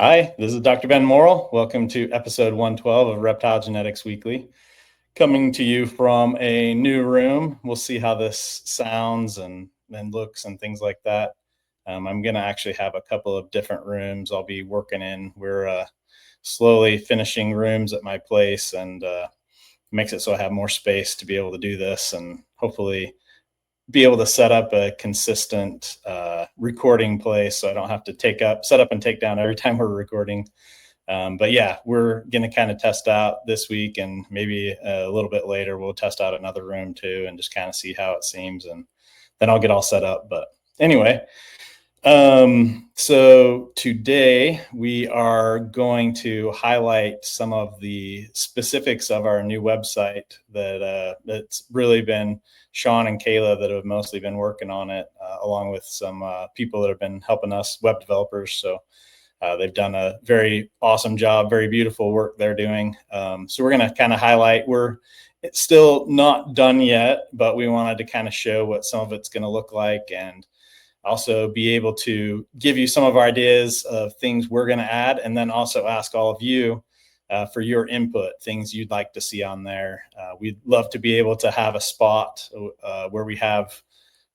Hi, this is Dr. Ben Morrill. Welcome to episode 112 of Reptile Genetics Weekly. Coming to you from a new room. We'll see how this sounds and looks and things like that. I'm going to actually have a couple of different rooms I'll be working in. We're slowly finishing rooms at my place, and makes it so I have more space to be able to do this and hopefully be able to set up a consistent recording place so I don't have to set up and take down every time we're recording. But yeah, we're going to kind of test out this week, and maybe a little bit later we'll test out another room too and just kind of see how it seems, and then I'll get all set up. But anyway, so today we are going to highlight some of the specifics of our new website that's really been Sean and Kayla that have mostly been working on it, along with some people that have been helping us, web developers. So they've done a very awesome job, very beautiful work they're doing. So we're going to kind of highlight, it's still not done yet, but we wanted to kind of show what some of it's going to look like, and also be able to give you some of our ideas of things we're going to add, and then also ask all of you for your input, things you'd like to see on there. We'd love to be able to have a spot where we have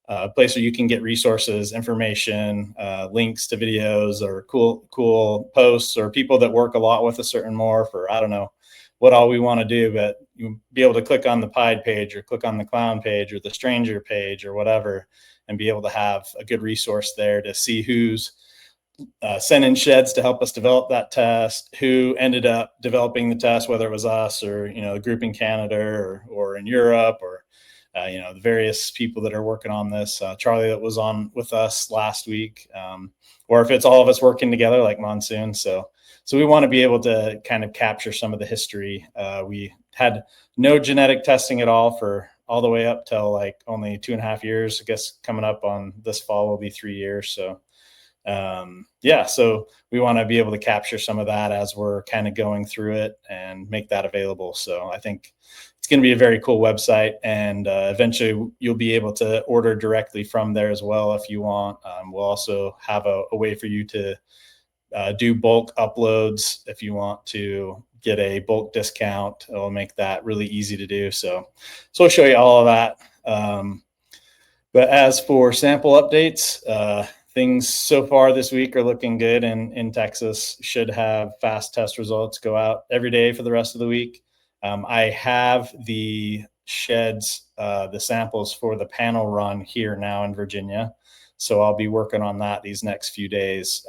a place where you can get resources, information, links to videos, or cool posts, or people that work a lot with a certain morph, or I don't know what all we want to do, but you'll be able to click on the pied page or click on the clown page or the stranger page or whatever, and be able to have a good resource there to see who's sent in sheds to help us develop that test, who ended up developing the test, whether it was us or, the group in Canada or in Europe, or, the various people that are working on this, Charlie that was on with us last week, or if it's all of us working together like Monsoon. So we want to be able to kind of capture some of the history. We had no genetic testing at all for all the way up till like only 2.5 years. I guess coming up on this fall will be 3 years. So so we want to be able to capture some of that as we're kind of going through it and make that available. So I think it's going to be a very cool website, and eventually you'll be able to order directly from there as well if you want. We'll also have a way for you to do bulk uploads if you want to get a bulk discount. It'll make that really easy to do. So I'll show you all of that. But as for sample updates, things so far this week are looking good, and in Texas should have fast test results go out every day for the rest of the week. I have the sheds, the samples for the panel run here now in Virginia. So I'll be working on that these next few days.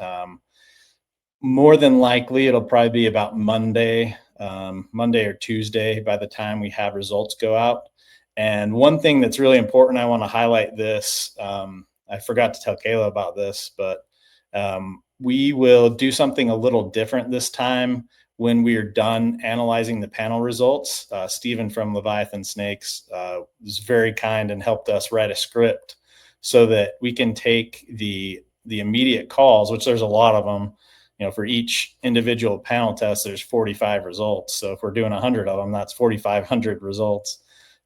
More than likely, it'll probably be about Monday or Tuesday by the time we have results go out. And one thing that's really important, I want to highlight this. I forgot to tell Kayla about this, but we will do something a little different this time when we are done analyzing the panel results. Stephen from Leviathan Snakes was very kind and helped us write a script so that we can take the immediate calls, which there's a lot of them. For each individual panel test, there's 45 results. So if we're doing 100 of them, that's 4,500 results.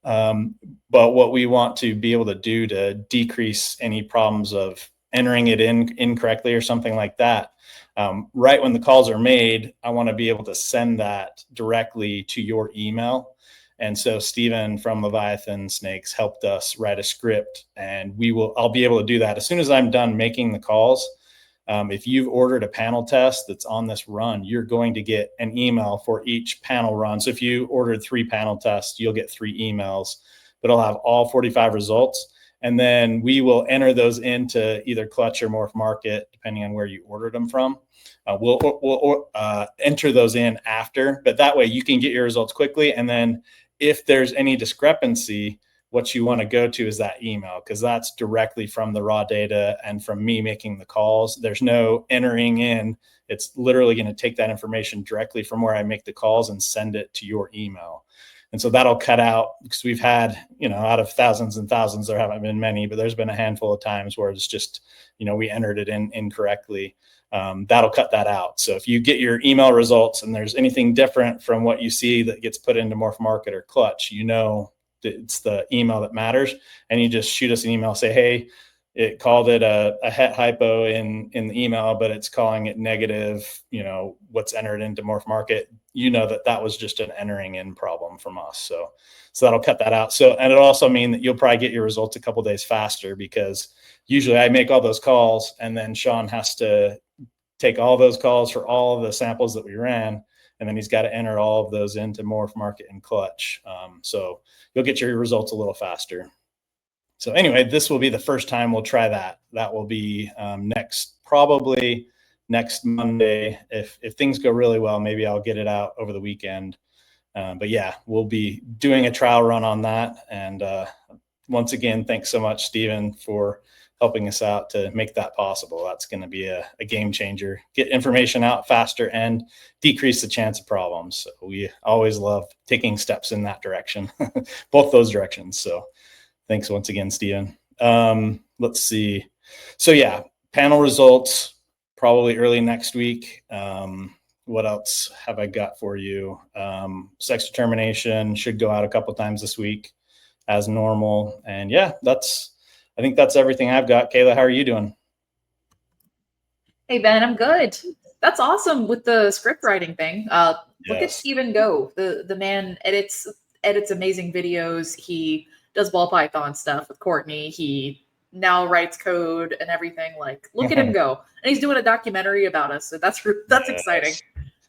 But what we want to be able to do to decrease any problems of entering it in incorrectly or something like that, right when the calls are made, I want to be able to send that directly to your email. And so Stephen from Leviathan Snakes helped us write a script, and I'll be able to do that as soon as I'm done making the calls. If you've ordered a panel test that's on this run, you're going to get an email for each panel run. So if you ordered 3 panel tests, you'll get 3 emails, but it'll have all 45 results. And then we will enter those into either Clutch or Morph Market, depending on where you ordered them from. We'll enter those in after, but that way you can get your results quickly. And then if there's any discrepancy, what you want to go to is that email, because that's directly from the raw data and from me making the calls. There's no entering in. It's literally going to take that information directly from where I make the calls and send it to your email. And so that'll cut out, because we've had, out of thousands and thousands, there haven't been many, but there's been a handful of times where it's just, we entered it in incorrectly. That'll cut that out. So if you get your email results and there's anything different from what you see that gets put into Morph Market or Clutch, it's the email that matters, and you just shoot us an email, say, hey, it called it a het hypo in the email, but it's calling it negative, what's entered into morph market, that was just an entering in problem from us. So that'll cut that out. So, and it'll also mean that you'll probably get your results a couple days faster, because usually I make all those calls and then Sean has to take all those calls for all of the samples that we ran. And then he's got to enter all of those into morph market and clutch. So you'll get your results a little faster. So anyway, this will be the first time we'll try that. That will be probably next Monday. If things go really well, maybe I'll get it out over the weekend. But yeah, we'll be doing a trial run on that. And once again, thanks so much, Stephen, for helping us out to make that possible. That's going to be a game changer. Get information out faster and decrease the chance of problems. So we always love taking steps in that direction, both those directions. So thanks once again, Stephen. Let's see. So yeah, panel results probably early next week. What else have I got for you? Sex determination should go out a couple times this week as normal. And yeah, I think that's everything I've got. Kayla, how are you doing? Hey, Ben, I'm good. That's awesome with the script writing thing. Look at Stephen go. The man edits amazing videos. He does ball python stuff with Courtney. He now writes code and everything. Like, look at him go. And he's doing a documentary about us. So that's exciting.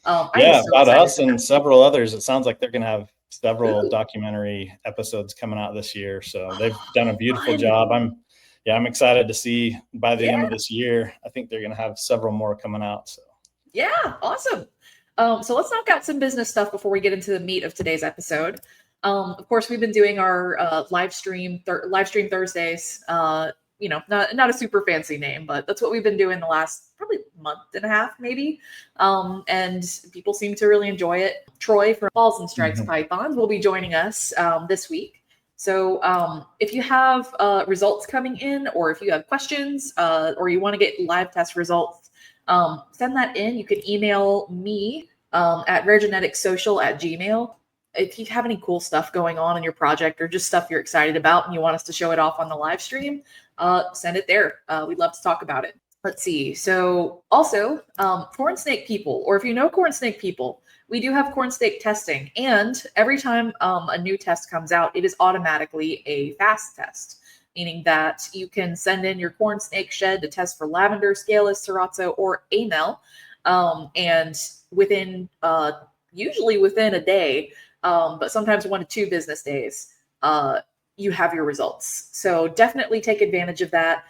Yeah, about us and several others. It sounds like they're going to have several documentary episodes coming out this year. So they've done a beautiful job. I'm excited to see by the end of this year. I think they're going to have several more coming out. So yeah, awesome. So let's knock out some business stuff before we get into the meat of today's episode. Of course, we've been doing our live stream Thursdays. Not a super fancy name, but that's what we've been doing the last probably month and a half, maybe. And people seem to really enjoy it. Troy from Balls and Strikes Pythons will be joining us this week. So if you have results coming in, or if you have questions, or you want to get live test results, send that in. You can email me at raregeneticsocial@gmail.com. If you have any cool stuff going on in your project, or just stuff you're excited about and you want us to show it off on the live stream, send it there. We'd love to talk about it. Let's see. So also, corn snake people, or if you know corn snake people, we do have corn snake testing. And every time a new test comes out, it is automatically a fast test, meaning that you can send in your corn snake shed to test for lavender, scaleless, serrazzo, or amel. And usually within a day, but sometimes 1 to 2 business days, you have your results. So definitely take advantage of that.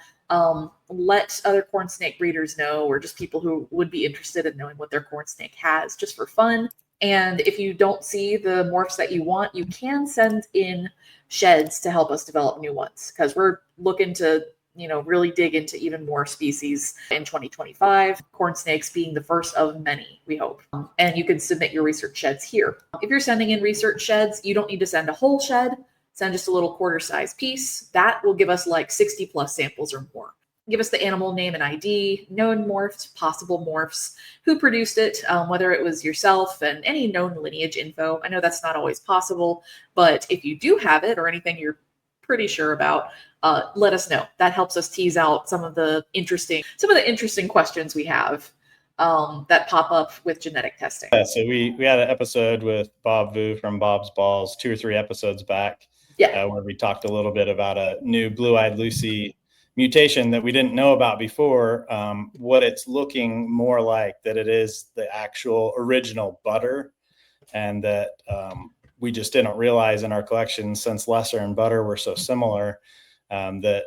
Let other corn snake breeders know, or just people who would be interested in knowing what their corn snake has, just for fun. And if you don't see the morphs that you want, you can send in sheds to help us develop new ones, because we're looking to really dig into even more species in 2025, corn snakes being the first of many, we hope. And you can submit your research sheds here. If you're sending in research sheds, you don't need to send a whole shed. Send just a little quarter-size piece. That will give us like 60 plus samples or more. Give us the animal name and ID, known morphs, possible morphs, who produced it, whether it was yourself, and any known lineage info. I know that's not always possible, but if you do have it, or anything you're pretty sure about, let us know. That helps us tease out some of the interesting questions we have that pop up with genetic testing. Yeah, so we had an episode with Bob Vu from Bob's Balls 2 or 3 episodes back, where we talked a little bit about a new blue-eyed Lucy mutation that we didn't know about before. What it's looking more like, that it is the actual original butter, and that we just didn't realize in our collection, since lesser and butter were so similar, that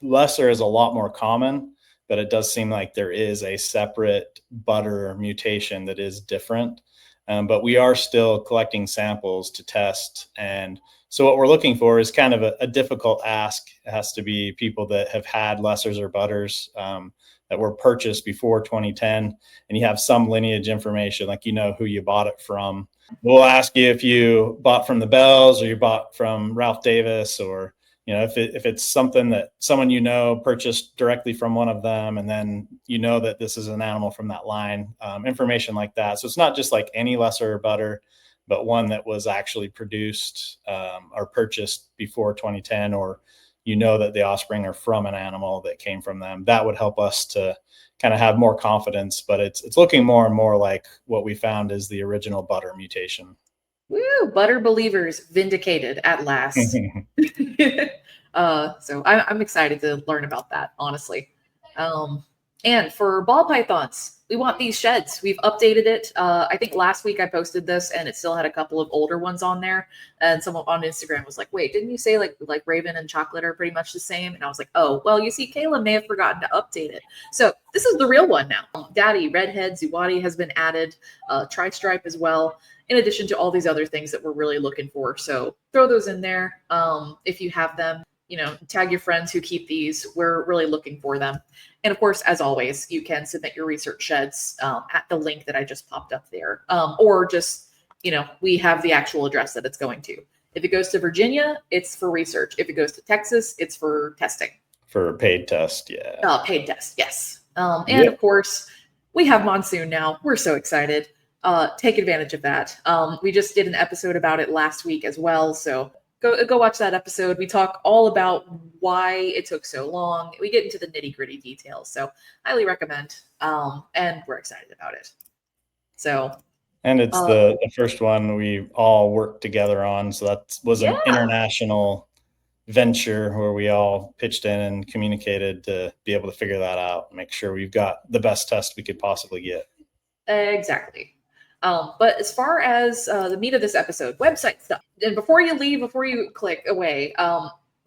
lesser is a lot more common, but it does seem like there is a separate butter mutation that is different. But we are still collecting samples to test. And so what we're looking for is kind of a difficult ask. It has to be people that have had lessers or butters that were purchased before 2010, and you have some lineage information, like who you bought it from. We'll ask you if you bought from the Bells, or you bought from Ralph Davis, or if it's something that someone purchased directly from one of them, and then that this is an animal from that line, information like that. So it's not just like any lesser or butter, but one that was actually produced or purchased before 2010, or you know that the offspring are from an animal that came from them. That would help us to kind of have more confidence, but it's looking more and more like what we found is the original butter mutation. Woo, butter believers vindicated at last. So I'm excited to learn about that, honestly. And for ball pythons, we want these sheds. We've updated it. I think last week I posted this, and it still had a couple of older ones on there. And someone on Instagram was like, "Wait, didn't you say like Raven and Chocolate are pretty much the same?" And I was like, "Oh, well, you see, Kayla may have forgotten to update it. So this is the real one now. Daddy, Redhead, Zuwadi has been added. Tri-stripe as well, in addition to all these other things that we're really looking for. So throw those in there if you have them. Tag your friends who keep these. We're really looking for them. And of course, as always, you can submit your research sheds at the link that I just popped up there. Or just, we have the actual address that it's going to. If it goes to Virginia, it's for research. If it goes to Texas, it's for testing. For a paid test, yeah. Paid test, yes. And of course, we have Monsoon now. We're so excited. Take advantage of that. We just did an episode about it last week as well. So go watch that episode. We talk all about why it took so long. We get into the nitty-gritty details. So highly recommend. And we're excited about it. So and it's the first one we all worked together on. So that was an international venture where we all pitched in and communicated to be able to figure that out, make sure we've got the best test we could possibly get. Exactly. But as far as the meat of this episode, website stuff. And before you click away,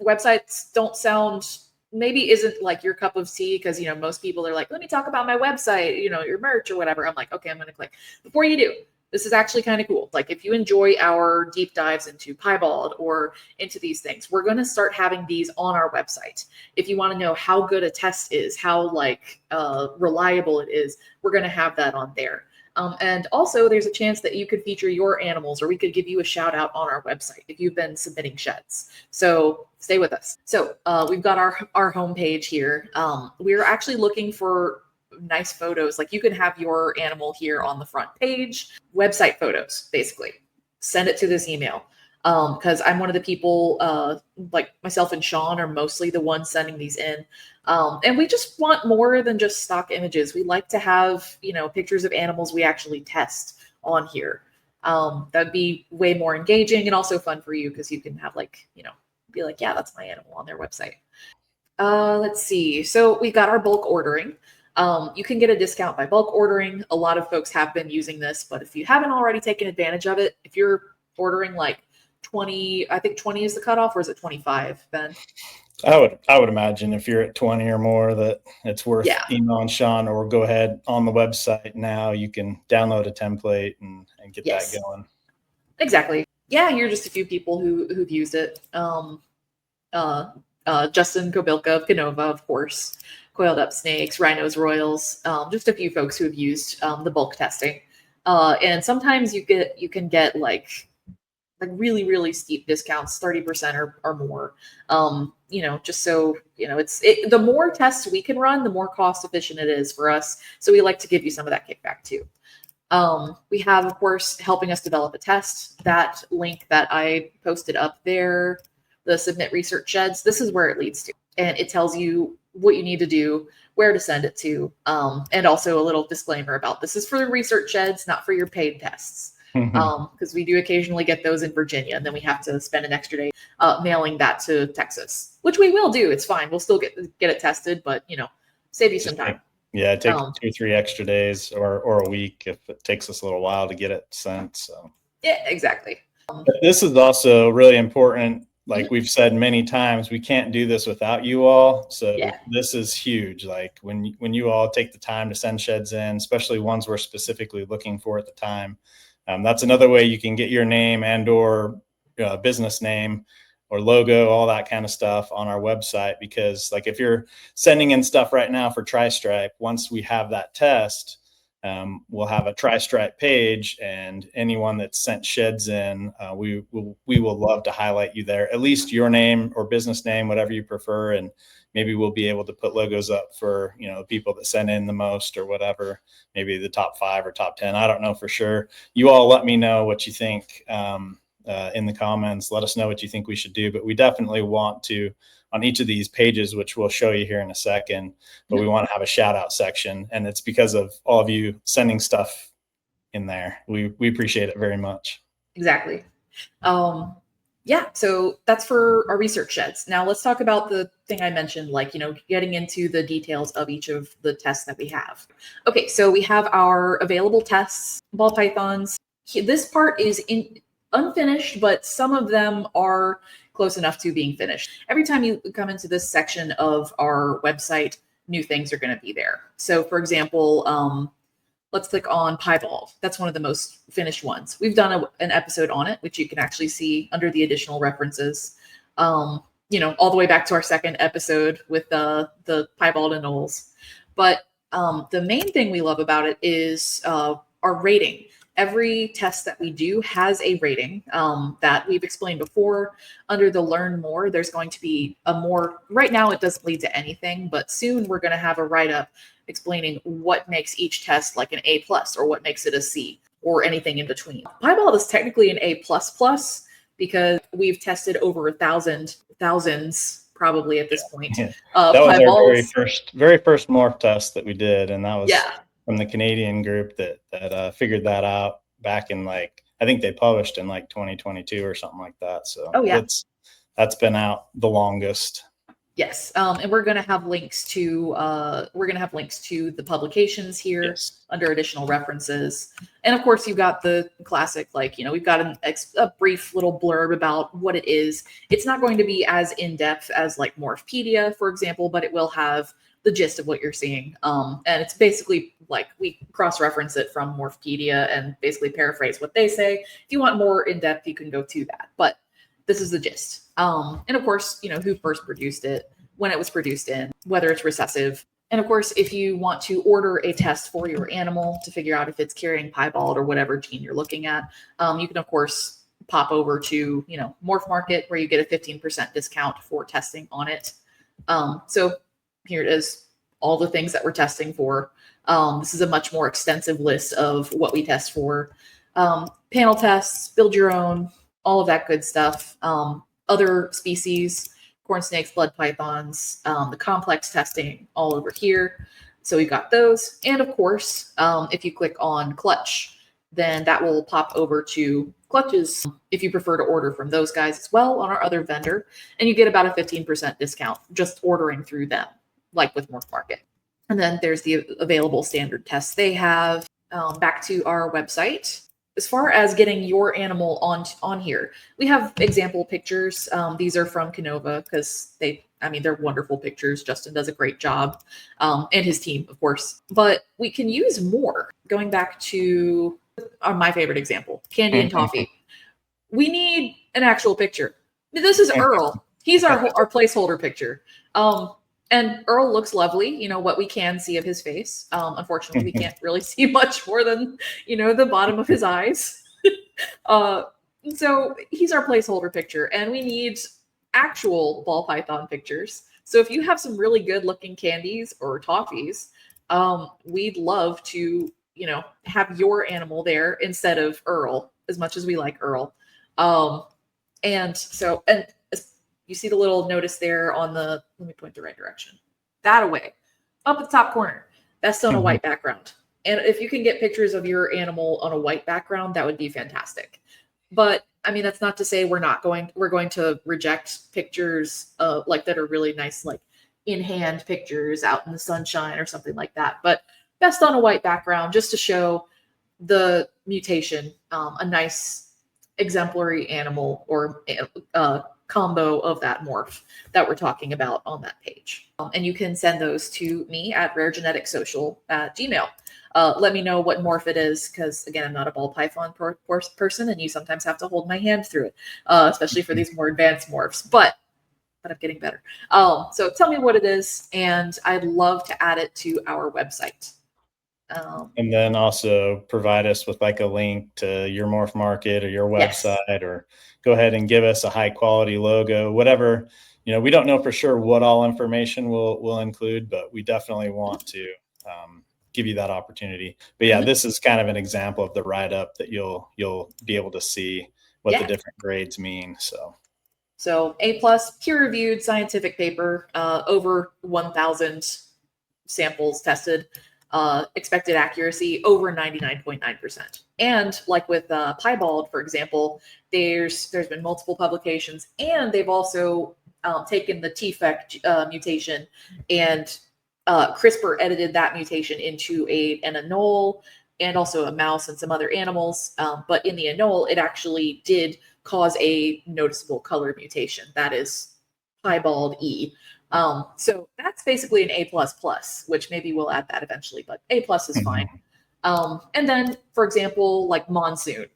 websites don't sound, maybe isn't like your cup of tea, because most people are like, let me talk about my website, your merch or whatever. I'm like, okay, I'm going to click. Before you do, this is actually kind of cool. Like if you enjoy our deep dives into piebald or into these things, we're going to start having these on our website. If you want to know how good a test is, how reliable it is, we're going to have that on there. And also there's a chance that you could feature your animals, or we could give you a shout out on our website if you've been submitting sheds. So stay with us. So we've got our homepage here. We're actually looking for nice photos. Like you can have your animal here on the front page, website photos, basically. Send it to this email. Because I'm one of the people, like myself and Sean are mostly the ones sending these in. And we just want more than just stock images. We like to have, pictures of animals we actually test on here. That'd be way more engaging and also fun for you, because you can have be like, yeah, that's my animal on their website. Let's see. So we got our bulk ordering. You can get a discount by bulk ordering. A lot of folks have been using this, but if you haven't already taken advantage of it, if you're ordering 20, I think 20 is the cutoff, or is it 25, Ben? I would imagine if you're at 20 or more that it's worth emailing Sean, or go ahead on the website now. You can download a template and get that going. Exactly. Yeah, you're just a few people who've used it. Justin Kobilka of Canova, of course, Coiled Up Snakes, Rhinos Royals, just a few folks who have used the bulk testing. And sometimes you can get really, really steep discounts, 30% or more. Just so, the more tests we can run, the more cost efficient it is for us. So we like to give you some of that kickback too. We have, of course, helping us develop a test. That link that I posted up there, the submit research sheds, this is where it leads to. And it tells you what you need to do, where to send it to, and also a little disclaimer about this is for the research sheds, not for your paid tests. Because we do occasionally get those in Virginia, and then we have to spend an extra day mailing that to Texas, which we will do. It's fine. We'll still get it tested, but save you some time. Take 2 or 3 extra days or a week if it takes us a little while to get it sent. So yeah, exactly. This is also really important. Like we've said many times, we can't do this without you all. So this is huge. Like when you all take the time to send sheds in, especially ones we're specifically looking for at the time. That's another way you can get your name and or business name or logo, all that kind of stuff on our website. Because if you're sending in stuff right now for Tri-Stripe, once we have that test, we'll have a Tri-Stripe page, and anyone that's sent sheds in, we will love to highlight you there, at least your name or business name, whatever you prefer. And maybe we'll be able to put logos up for, people that send in the most or whatever, maybe the top 5 or top 10. I don't know for sure. You all let me know what you think in the comments. Let us know what you think we should do, but we definitely want to on each of these pages, which we'll show you here in a second, but we want to have a shout out section. And it's because of all of you sending stuff in there. We appreciate it very much. Exactly. Yeah, so that's for our research sheds. Now let's talk about the thing I mentioned, like, getting into the details of each of the tests that we have. Okay, so we have our available tests, ball pythons. This part is unfinished, but some of them are close enough to being finished. Every time you come into this section of our website, new things are going to be there. So for example, let's click on piebald. That's one of the most finished ones. We've done an episode on it, which you can actually see under the additional references. All the way back to our second episode with the piebald and Knowles. But the main thing we love about it is our rating. Every test that we do has a rating that we've explained before. Under the learn more, there's going to be right now it doesn't lead to anything, but soon we're going to have a write-up explaining what makes each test like an A+ or what makes it a C or anything in between. Piebald is technically an A++ because we've tested over thousands probably at this point. Yeah. That was our very first morph test that we did, and that was from the Canadian group that figured that out back in I think they published in 2022 or something like that. So that's been out the longest. Yes, and we're going to have links to the publications here under additional references, and of course you've got the classic, we've got a brief little blurb about what it is. It's not going to be as in depth as Morphpedia, for example, but it will have the gist of what you're seeing, and it's basically we cross-reference it from Morphpedia and basically paraphrase what they say. If you want more in depth, you can go to that, but this is the gist. And of course, who first produced it, when it was produced in, whether it's recessive. And of course, if you want to order a test for your animal to figure out if it's carrying piebald or whatever gene you're looking at, you can of course pop over to, Morph Market, where you get a 15% discount for testing on it. So here it is, all the things that we're testing for. This is a much more extensive list of what we test for. Panel tests, build your own, all of that good stuff. Other species, corn snakes, blood pythons, the complex testing all over here. So we've got those. And of course, if you click on Clutch, then that will pop over to Clutches if you prefer to order from those guys as well on our other vendor. And you get about a 15% discount just ordering through them, like with Morph Market. And then there's the available standard tests they have. Back to our website. As far as getting your animal on here, we have example pictures. These are from Canova because they're wonderful pictures. Justin does a great job, and his team, of course. But we can use more. Going back to my favorite example, Candy and Toffee. We need an actual picture. This is Earl. He's our placeholder picture. And Earl looks lovely, what we can see of his face. Unfortunately, we can't really see much more than, the bottom of his eyes. So he's our placeholder picture, and we need actual ball python pictures. So if you have some really good looking candies or toffees, we'd love to, have your animal there instead of Earl, as much as we like Earl. And you see the little notice there on let me point the right direction. That away, up at the top corner. That's on a white background. And if you can get pictures of your animal on a white background, that would be fantastic. But that's not to say we're going to reject pictures that are really nice, in hand pictures out in the sunshine or something like that. But best on a white background, just to show the mutation, a nice exemplary animal or combo of that morph that we're talking about on that page. And you can send those to me at raregeneticsocial@gmail. Let me know what morph it is, because again, I'm not a ball python person, and you sometimes have to hold my hand through it, especially for these more advanced morphs, but I'm getting better. So tell me what it is, and I'd love to add it to our website. And then also provide us with a link to your Morph Market or your website, or go ahead and give us a high quality logo, whatever. We don't know for sure what all information we'll include, but we definitely want to give you that opportunity. But yeah, this is kind of an example of the write-up that you'll be able to see what the different grades mean. So So A plus, peer-reviewed scientific paper, over 1,000 samples tested, expected accuracy over 99.9%. And like with piebald, for example, there's been multiple publications, and they've also taken the TFEC mutation and CRISPR edited that mutation into an anole and also a mouse and some other animals. But in the anole, it actually did cause a noticeable color mutation. That is piebald E. So that's basically an A plus plus, which maybe we'll add that eventually, but A plus is fine. And then, for example, like monsoon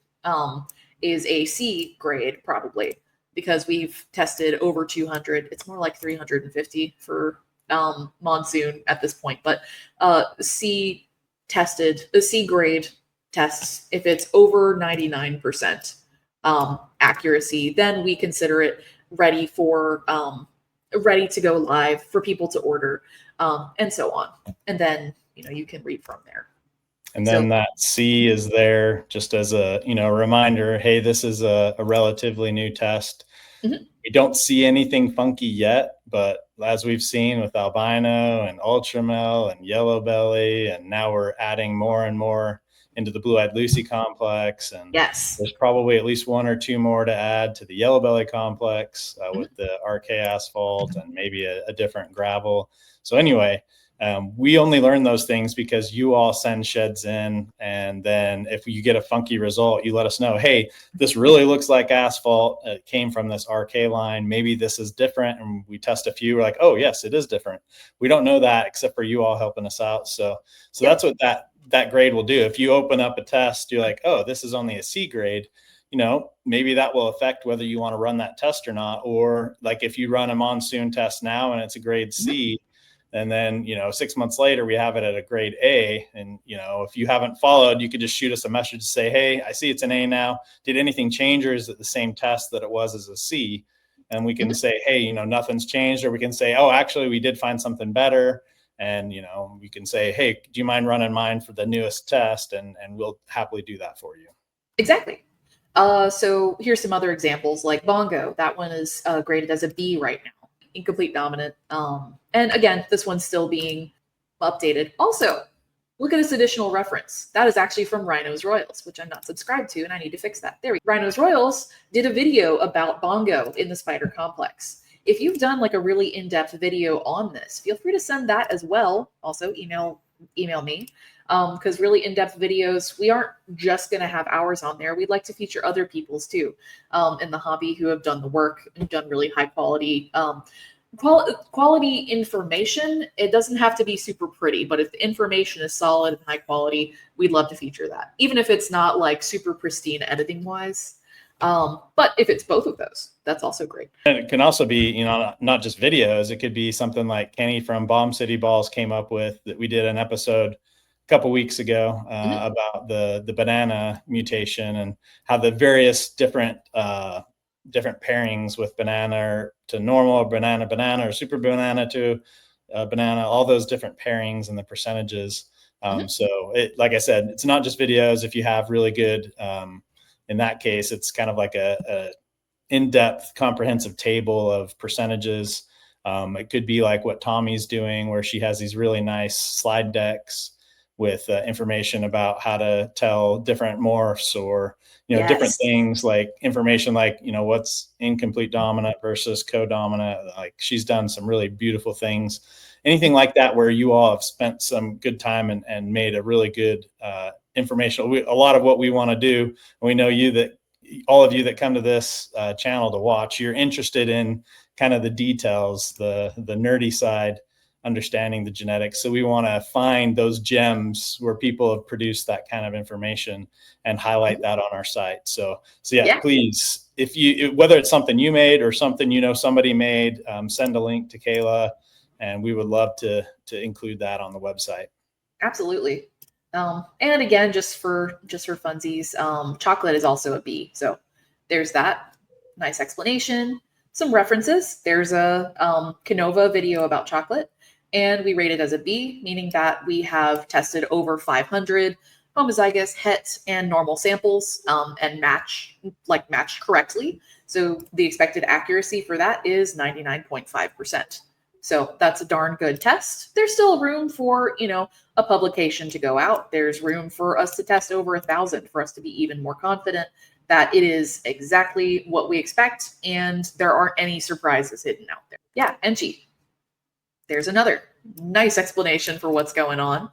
is a C grade probably because we've tested over 200. It's more like 350 for monsoon at this point, but C grade tests if it's over 99% accuracy, then we consider it ready to go live for people to order, and so on. And then you can read from there. And then that C is there just as a reminder. Hey, this is a relatively new test. We don't see anything funky yet, but as we've seen with albino and ultramel and yellow belly, and now we're adding more and more into the blue-eyed Lucy complex, and there's probably at least one or two more to add to the yellow belly complex with the RK asphalt and maybe a different gravel. So anyway, we only learn those things because you all send sheds in, and then if you get a funky result, you let us know, hey, this really looks like asphalt. It came from this RK line. Maybe this is different. And we test a few. We're like, oh, yes, it is different. We don't know that except for you all helping us out. So that's what that grade will do. If you open up a test, you're like, oh, this is only a C grade. Maybe that will affect whether you want to run that test or not. Or like if you run a monsoon test now and it's a grade C, and then, 6 months later, we have it at a grade A. And, if you haven't followed, you could just shoot us a message to say, hey, I see it's an A now. Did anything change, or is it the same test that it was as a C? And we can say, hey, nothing's changed. Or we can say, oh, actually, we did find something better. And, we can say, hey, do you mind running mine for the newest test? And we'll happily do that for you. Exactly. So here's some other examples like Bongo. That one is graded as a B right now. Incomplete dominant. And again, this one's still being updated. Also, look at this additional reference. That is actually from Rhinos Royals, which I'm not subscribed to, and I need to fix that. There we go. Rhinos Royals did a video about Bongo in the spider complex. If you've done like a really in-depth video on this, feel free to send that as well. Also, email me. Because really in-depth videos, we aren't just going to have ours on there. We'd like to feature other people's too in the hobby who have done the work and done really high quality quality information. It doesn't have to be super pretty, but if the information is solid and high quality, we'd love to feature that, even if it's not like super pristine editing wise. But if it's both of those, that's also great. And it can also be, not just videos. It could be something like Kenny from Bomb City Balls came up with, that we did an episode a couple weeks ago about the banana mutation and how the various different pairings with banana to normal, banana or super banana to banana, all those different pairings and the percentages. So like I said, it's not just videos. If you have really good, in that case, it's kind of like a in-depth comprehensive table of percentages. It could be like what Tommy's doing, where she has these really nice slide decks with information about how to tell different morphs, or different things, like information like what's incomplete dominant versus co-dominant. Like she's done some really beautiful things. Anything like that where you all have spent some good time and made a really good informational. A lot of what we want to do, and we know all of you that come to this channel to watch, you're interested in kind of the details, the nerdy side, understanding the genetics. So we want to find those gems where people have produced that kind of information and highlight that on our site. So yeah, please, whether it's something you made or something somebody made, send a link to Kayla, and we would love to include that on the website. Absolutely. And again, just for funsies, chocolate is also a B. So there's that nice explanation, some references. There's a Canova video about chocolate, and we rate it as a B, meaning that we have tested over 500 homozygous, het, and normal samples and match correctly. So the expected accuracy for that is 99.5%. So that's a darn good test. There's still room for, a publication to go out. There's room for us to test over 1,000 for us to be even more confident that it is exactly what we expect and there aren't any surprises hidden out there. Yeah, NG. There's another nice explanation for what's going on.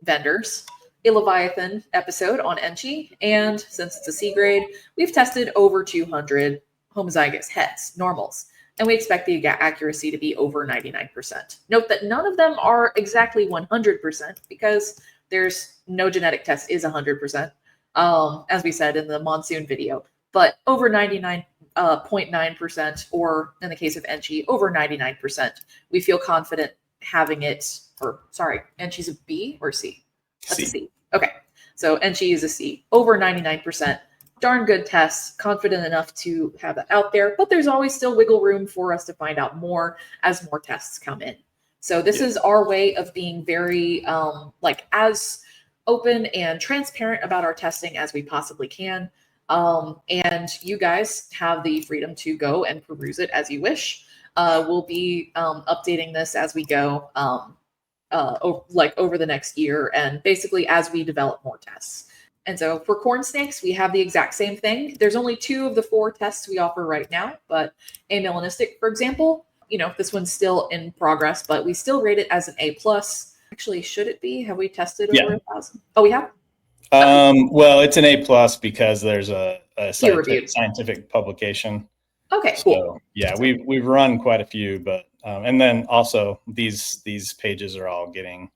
Vendors. A Leviathan episode on Enchi, and since it's a C grade, we've tested over 200 homozygous hets, normals, and we expect the accuracy to be over 99%. Note that none of them are exactly 100% because there's no genetic test is 100%, as we said in the monsoon video, but over 99.9%, or in the case of Enchi, over 99%. We feel confident having it, Enchi's a B or C? That's a C. Okay. So Enchi is a C. Over 99%. Darn good tests. Confident enough to have that out there. But there's always still wiggle room for us to find out more as more tests come in. So this is our way of being very as open and transparent about our testing as we possibly can. And you guys have the freedom to go and peruse it as you wish. We'll be updating this as we go. Over the next year and basically as we develop more tests. And so for corn snakes, we have the exact same thing. There's only 2 of the 4 tests we offer right now, but amelanistic, for example, this one's still in progress, but we still rate it as an A+. Actually, should it be? Have we tested over 1,000? Oh, we have? Well, it's an A+ because there's a scientific publication. Okay, cool. So, yeah, we've run quite a few, but and then also these pages are all getting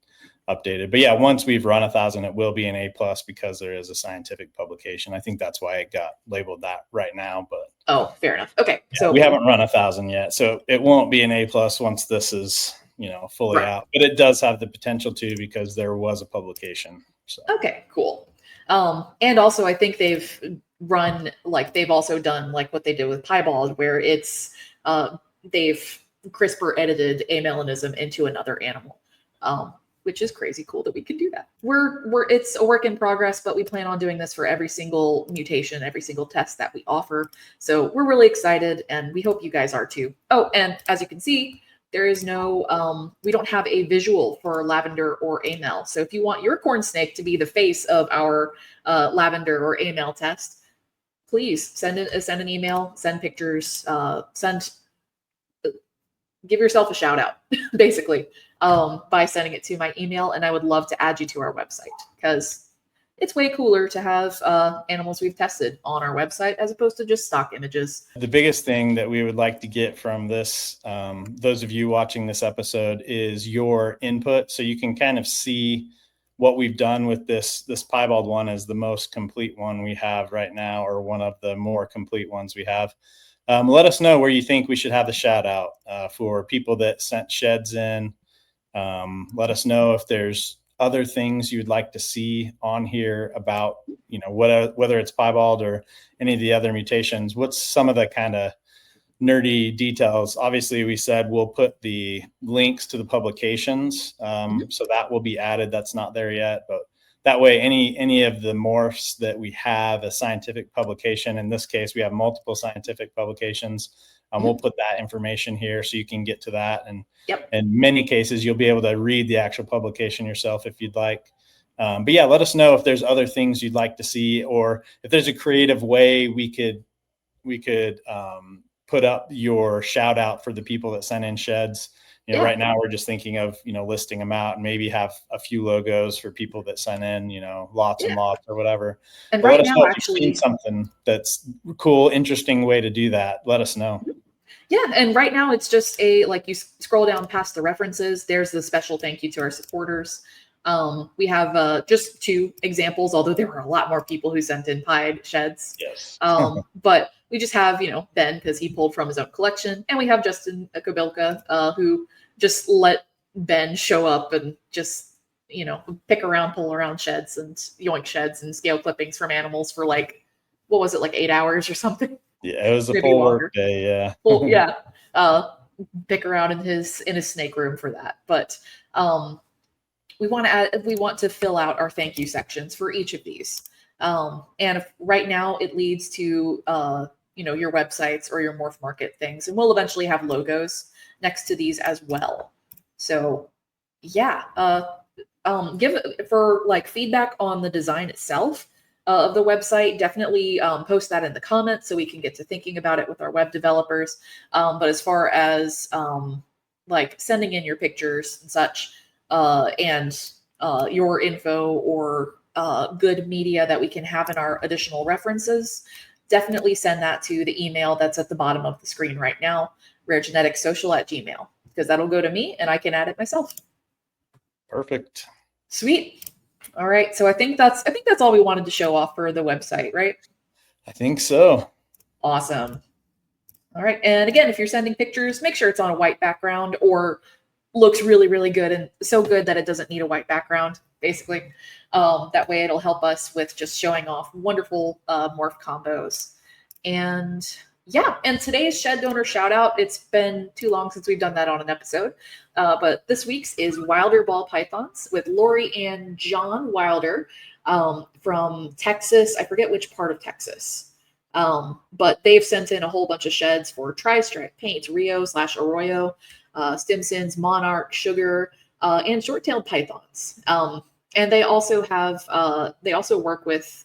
updated. But yeah, once we've run 1,000, it will be an A+ because there is a scientific publication. I think that's why it got labeled that right now. But fair enough. Okay, so we haven't run 1,000 yet, so it won't be an A+ once this is fully out. But it does have the potential to because there was a publication. So. Okay, cool. And also, I think they've also done what they did with piebald, where it's they've CRISPR edited amelanism into another animal, which is crazy cool that we can do that. It's a work in progress, but we plan on doing this for every single mutation, every single test that we offer. So we're really excited, and we hope you guys are too. Oh, and as you can see, there is no, we don't have a visual for lavender or amel. So if you want your corn snake to be the face of our lavender or amel test, please send an email, send pictures, give yourself a shout out, basically, by sending it to my email. And I would love to add you to our website because it's way cooler to have animals we've tested on our website as opposed to just stock images. The biggest thing that we would like to get from this, those of you watching this episode, is your input. So you can kind of see what we've done with this piebald one is the most complete one we have right now, or one of the more complete ones we have. Let us know where you think we should have the shout out for people that sent sheds in. Let us know if there's other things you'd like to see on here about, whether it's piebald or any of the other mutations. What's some of the kind of nerdy details? Obviously, we said we'll put the links to the publications. So that will be added. That's not there yet, but that way, any of the morphs that we have a scientific publication, in this case, we have multiple scientific publications. We'll put that information here so you can get to that. And in many cases, you'll be able to read the actual publication yourself if you'd like. But yeah, let us know if there's other things you'd like to see, or if there's a creative way we could put up your shout out for the people that sent in sheds. Right now we're just thinking of, listing them out and maybe have a few logos for people that sent in, lots and lots or whatever. And but right let us now, know if actually, you've seen something that's cool, interesting way to do that. Let us know. Yeah. And right now it's just you scroll down past the references. There's the special thank you to our supporters. We have just 2 examples, although there were a lot more people who sent in pied sheds. Yes. But we just have, Ben, because he pulled from his own collection. And we have Justin Kobilka, who just let Ben show up and just, pick around, pull around sheds and yoink sheds and scale clippings from animals for 8 hours or something? Yeah, it was a full work day. Yeah. Well, yeah. Pick around in his snake room for that. But we want to fill out our thank you sections for each of these. And if right now it leads to your websites or your Morph Market things, and we'll eventually have logos next to these as well. So yeah, give for like feedback on the design itself of the website. Definitely post that in the comments so we can get to thinking about it with our web developers. But as far as like sending in your pictures and such, and your info or good media that we can have in our additional references, definitely send that to the email that's at the bottom of the screen right now, raregeneticsocial@gmail.com, because that'll go to me and I can add it myself. Perfect. Sweet. All right. So I think that's all we wanted to show off for the website, right? I think so. Awesome. All right. And again, if you're sending pictures, make sure it's on a white background or looks really, really good, and so good that it doesn't need a white background, basically. That way it'll help us with just showing off wonderful morph combos. And yeah, and today's shed donor shout out, it's been too long since we've done that on an episode, but this week's is Wilder Ball Pythons with Lori and John Wilder from Texas. I forget which part of Texas. But they've sent in a whole bunch of sheds for Tri-Stripe, Paints, Rio/Arroyo, Stimson's, Monarch, Sugar, and short-tailed pythons. And they also have, they also work with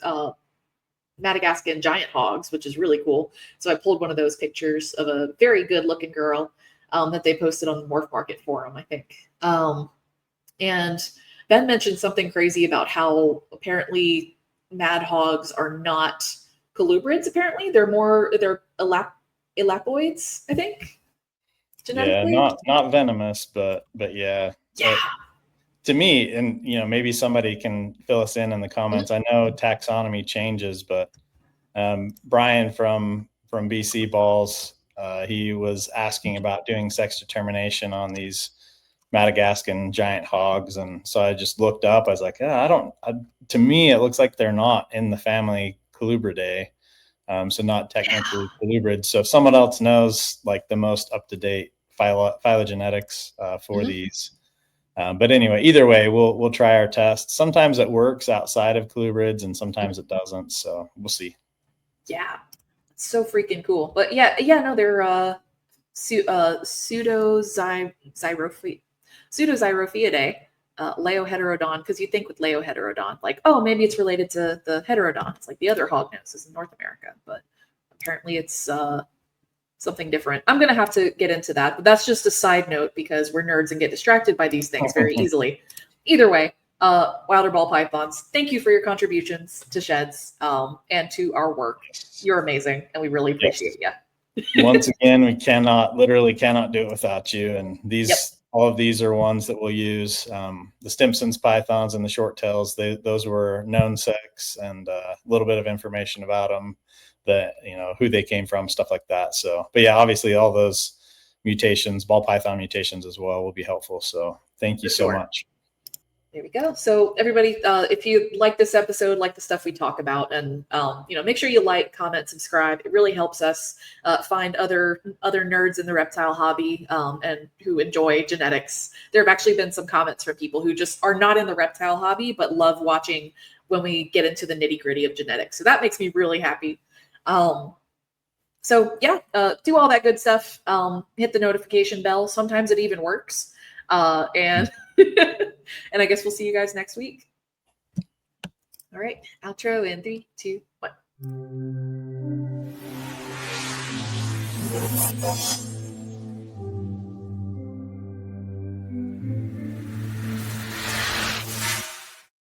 Madagascan giant hogs, which is really cool. So I pulled one of those pictures of a very good-looking girl that they posted on the Morph Market forum, I think. And Ben mentioned something crazy about how apparently mad hogs are not colubrids. Apparently, they're elapoids, I think. Genetically. Yeah, not venomous, but yeah. Yeah. To me, and maybe somebody can fill us in the comments. I know taxonomy changes, but Brian from BC Balls, he was asking about doing sex determination on these Madagascan giant hogs, and so I just looked up. I was like, to me, it looks like they're not in the family Colubridae, so not technically colubrids. So if someone else knows like the most up-to-date phylogenetics for these. But anyway, either way, we'll try our test. Sometimes it works outside of colubrids and sometimes it doesn't. So we'll see. Yeah. It's so freaking cool. But yeah, no, they're pseudoxyrophiidae, Leoheterodon, because you think with Leoheterodon, like, oh, maybe it's related to the heterodon. It's like the other hog noses in North America, but apparently it's something different. I'm going to have to get into that, but that's just a side note because we're nerds and get distracted by these things very easily. Either way, Wilder Ball Pythons, thank you for your contributions to sheds and to our work. You're amazing, and we really appreciate you. Once again, we literally cannot do it without you. And all of these are ones that we'll use. The Stimson's pythons and the short tails, those were known sex and a little bit of information about them, that who they came from, stuff like that. So, but yeah, obviously all those mutations, ball python mutations as well, will be helpful. So thank you so much. There we go. So everybody, if you like this episode, like the stuff we talk about, and make sure you like, comment, subscribe. It really helps us find other nerds in the reptile hobby and who enjoy genetics. There have actually been some comments from people who just are not in the reptile hobby but love watching when we get into the nitty-gritty of genetics. So that makes me really happy. So yeah, do all that good stuff. Hit the notification bell. Sometimes it even works. And and I guess we'll see you guys next week. All right. Outro in 3, 2, 1.